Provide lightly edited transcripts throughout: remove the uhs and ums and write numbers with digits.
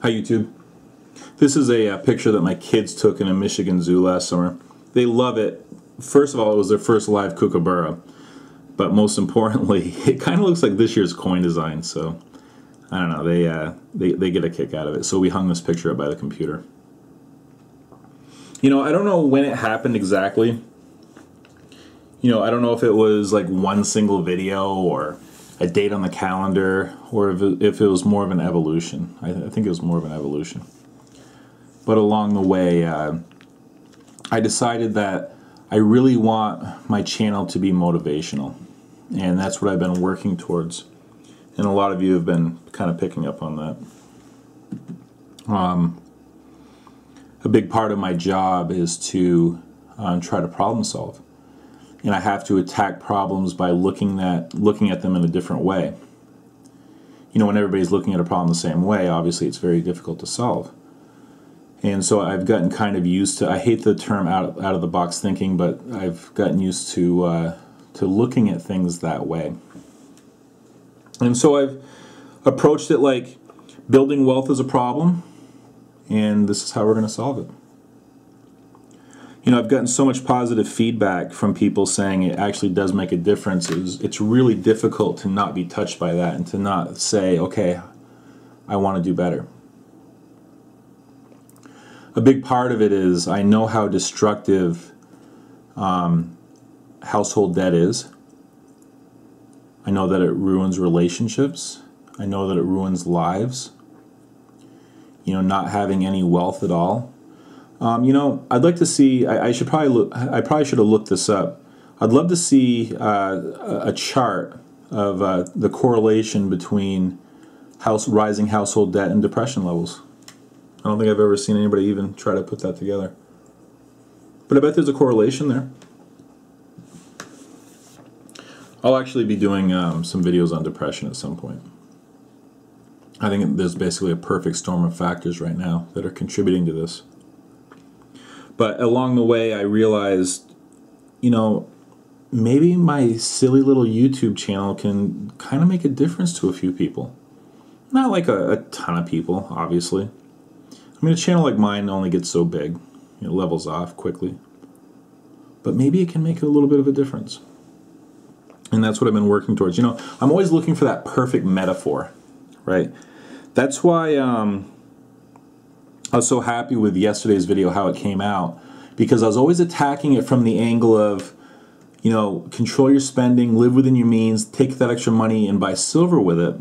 Hi YouTube. This is a picture that my kids took in a Michigan zoo last summer. They love it. First of all, it was their first live kookaburra. But most importantly, it kind of looks like this year's coin design. So, I don't know, they get a kick out of it. So we hung this picture up by the computer. You know, I don't know when it happened exactly. You know, I don't know if it was like one single video or a date on the calendar, or if it was more of an evolution. I think it was more of an evolution. But along the way, I decided that I really want my channel to be motivational. And that's what I've been working towards. And a lot of you have been kind of picking up on that. A big part of my job is to try to problem solve. And I have to attack problems by looking at them in a different way. You know, when everybody's looking at a problem the same way, obviously it's very difficult to solve. And so I've gotten kind of used to, I hate the term out of the box thinking, but I've gotten used to looking at things that way. And so I've approached it like building wealth is a problem, and this is how we're going to solve it. You know, I've gotten so much positive feedback from people saying it actually does make a difference. It's really difficult to not be touched by that and to not say, okay, I want to do better. A big part of it is I know how destructive household debt is. I know that it ruins relationships. I know that it ruins lives. You know, not having any wealth at all. You know, I'd like to see. I probably should have looked this up. I'd love to see a chart of the correlation between rising household debt and depression levels. I don't think I've ever seen anybody even try to put that together. But I bet there's a correlation there. I'll actually be doing some videos on depression at some point. I think there's basically a perfect storm of factors right now that are contributing to this. But along the way, I realized, you know, maybe my silly little YouTube channel can kind of make a difference to a few people. Not like a ton of people, obviously. I mean, a channel like mine only gets so big. It levels off quickly. But maybe it can make a little bit of a difference. And that's what I've been working towards. You know, I'm always looking for that perfect metaphor, right? That's why I was so happy with yesterday's video, how it came out, because I was always attacking it from the angle of, you know, control your spending, live within your means, take that extra money and buy silver with it.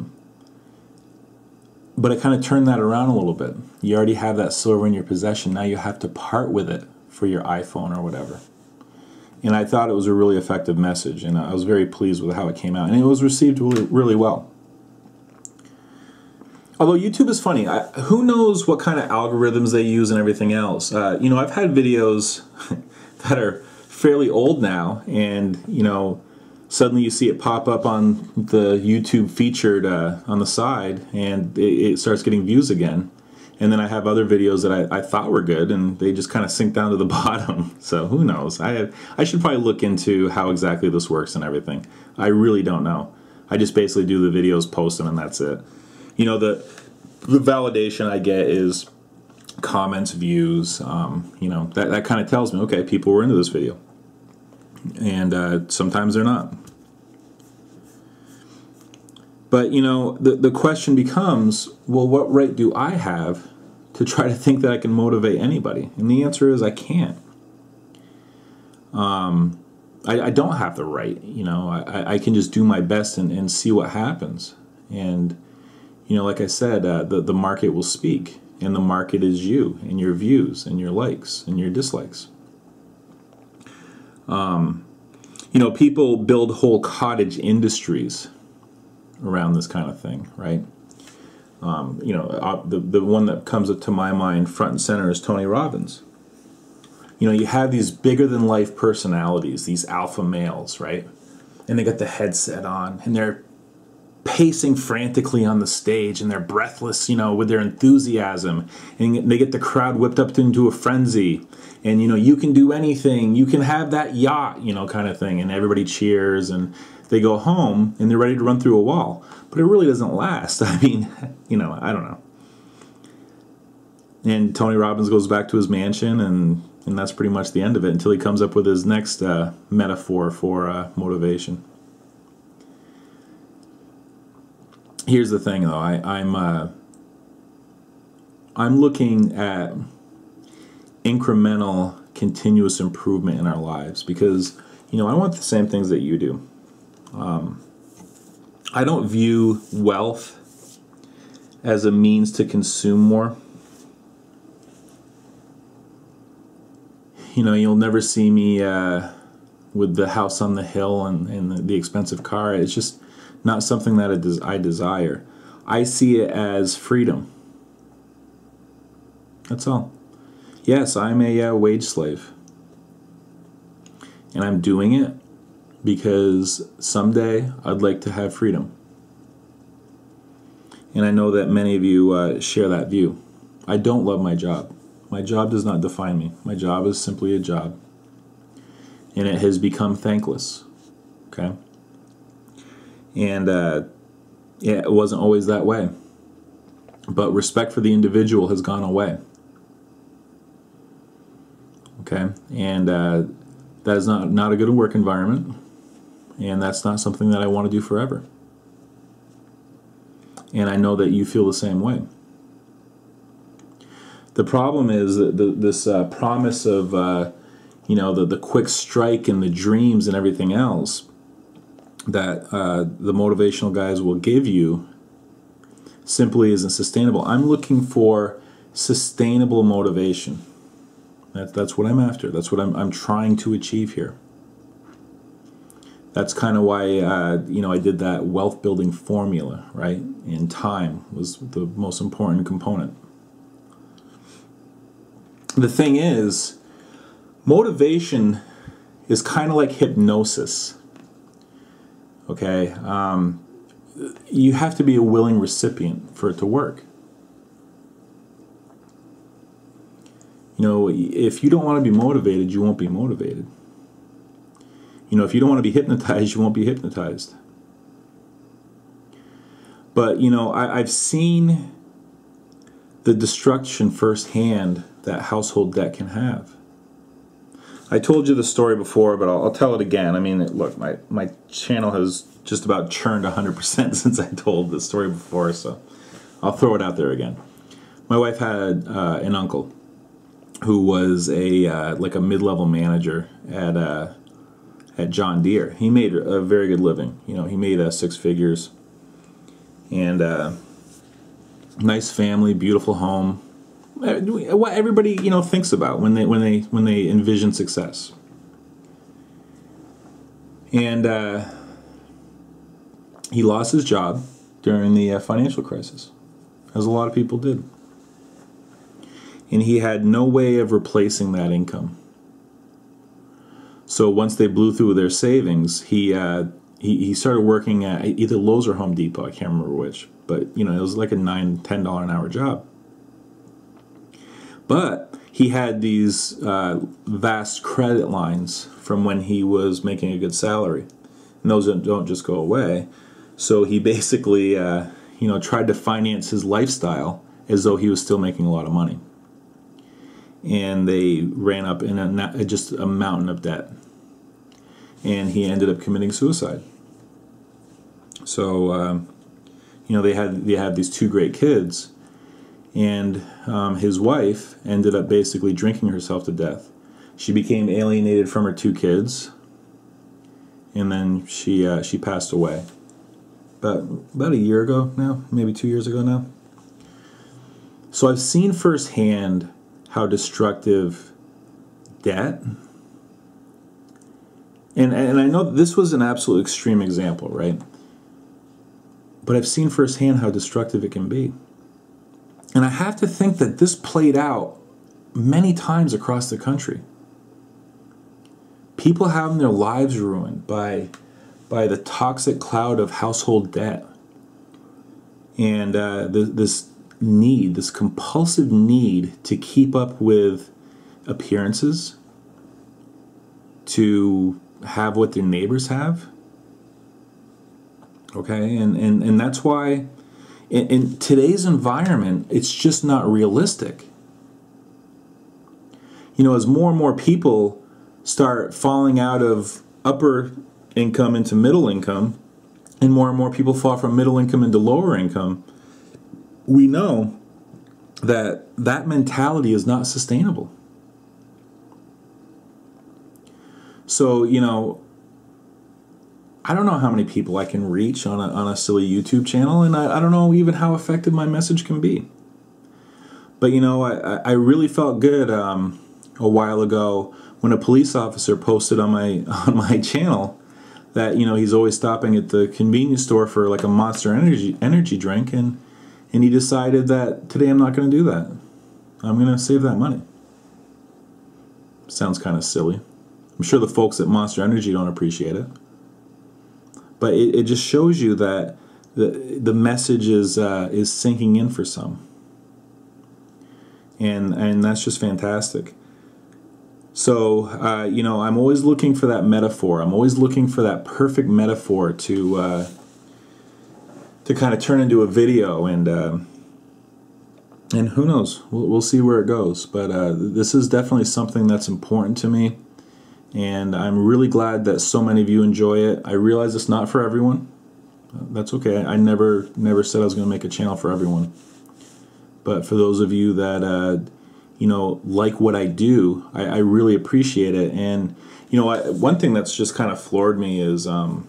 But I kind of turned that around a little bit. You already have that silver in your possession. Now you have to part with it for your iPhone or whatever. And I thought it was a really effective message, and I was very pleased with how it came out. And it was received really, really well. Although YouTube is funny, who knows what kind of algorithms they use and everything else. You know, I've had videos that are fairly old now, and, you know, suddenly you see it pop up on the YouTube featured on the side, and it starts getting views again. And then I have other videos that I thought were good, and they just kind of sink down to the bottom. So who knows? I should probably look into how exactly this works and everything. I really don't know. I just basically do the videos, post them, and that's it. You know, the validation I get is comments, views, you know, that kind of tells me, okay, people were into this video. And sometimes they're not. But, you know, the question becomes, well, what right do I have to try to think that I can motivate anybody? And the answer is I can't. I don't have the right, you know. I can just do my best and see what happens. And, you know, like I said, the market will speak, and the market is you and your views and your likes and your dislikes. You know, people build whole cottage industries around this kind of thing, right? You know, the one that comes up to my mind front and center is Tony Robbins. You know, you have these bigger-than-life personalities, these alpha males, right? And they got the headset on, and they're pacing frantically on the stage, and they're breathless, you know, with their enthusiasm, and they get the crowd whipped up into a frenzy, and, you know, you can do anything, you can have that yacht, you know, kind of thing, and everybody cheers, and they go home, and they're ready to run through a wall. But it really doesn't last. I mean, you know, I don't know. And Tony Robbins goes back to his mansion, and that's pretty much the end of it until he comes up with his next metaphor for motivation. Here's the thing, though. I'm looking at incremental, continuous improvement in our lives because, I want the same things that you do. I don't view wealth as a means to consume more. You'll never see me with the house on the hill and the expensive car. It's just not something that I desire. I see it as freedom. That's all. Yes, I'm a wage slave. And I'm doing it because someday I'd like to have freedom. And I know that many of you share that view. I don't love my job. My job does not define me. My job is simply a job. And it has become thankless. Okay? And it wasn't always that way. But respect for the individual has gone away. Okay? And that is not a good work environment. And that's not something that I want to do forever. And I know that you feel the same way. The problem is that this promise of, the quick strike and the dreams and everything else that the motivational guys will give you simply isn't sustainable. I'm looking for sustainable motivation. That's what I'm after. That's what I'm trying to achieve here. That's kind of why, I did that wealth building formula, right? And time was the most important component. The thing is, motivation is kind of like hypnosis. Okay? You have to be a willing recipient for it to work. If you don't want to be motivated, you won't be motivated. If you don't want to be hypnotized, you won't be hypnotized. But, I've seen the destruction firsthand that household debt can have. I told you the story before, but I'll tell it again. I mean, look, my channel has just about churned 100% since I told the story before, so I'll throw it out there again. My wife had an uncle who was a mid-level manager at John Deere. He made a very good living. He made 6 figures, and nice family, beautiful home. What everybody thinks about when they envision success. And he lost his job during the financial crisis, as a lot of people did. And he had no way of replacing that income. So once they blew through their savings, he started working at either Lowe's or Home Depot. I can't remember which, but it was like a $9, $10 an hour job. But he had these vast credit lines from when he was making a good salary, and those don't just go away. So he basically, tried to finance his lifestyle as though he was still making a lot of money. And they ran up in just a mountain of debt. And he ended up committing suicide. So, they had these 2 great kids, and his wife ended up basically drinking herself to death. She became alienated from her 2 kids, and then she passed away. About a year ago now, maybe 2 years ago now. So I've seen firsthand how destructive debt, and I know this was an absolute extreme example, right? But I've seen firsthand how destructive it can be. And I have to think that this played out many times across the country. People having their lives ruined by the toxic cloud of household debt. And this compulsive need to keep up with appearances, to have what their neighbors have. Okay, and that's why in today's environment, it's just not realistic. as more and more people start falling out of upper income into middle income, and more people fall from middle income into lower income, we know that that mentality is not sustainable. So, I don't know how many people I can reach on a silly YouTube channel, and I don't know even how effective my message can be. But, I really felt good a while ago when a police officer posted on my channel that, he's always stopping at the convenience store for like a Monster energy drink, and he decided that today I'm not going to do that. I'm going to save that money. Sounds kind of silly. I'm sure the folks at Monster Energy don't appreciate it. But it just shows you that the message is sinking in for some. And that's just fantastic. So, I'm always looking for that metaphor. I'm always looking for that perfect metaphor to kind of turn into a video, and who knows? We'll see where it goes. But this is definitely something that's important to me, and I'm really glad that so many of you enjoy it. I realize it's not for everyone. That's okay. I never said I was going to make a channel for everyone. But for those of you that like what I do, I really appreciate it. And one thing that's just kind of floored me is I've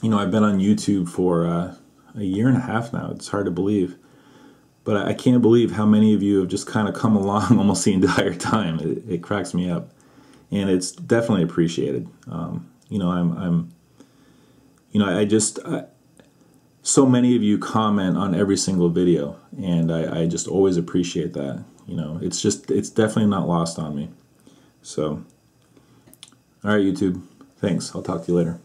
been on YouTube for a year and a half now. It's hard to believe, but I can't believe how many of you have just kind of come along almost the entire time. It cracks me up, and it's definitely appreciated. So many of you comment on every single video, and I just always appreciate that. It's definitely not lost on me. So, all right, YouTube. Thanks. I'll talk to you later.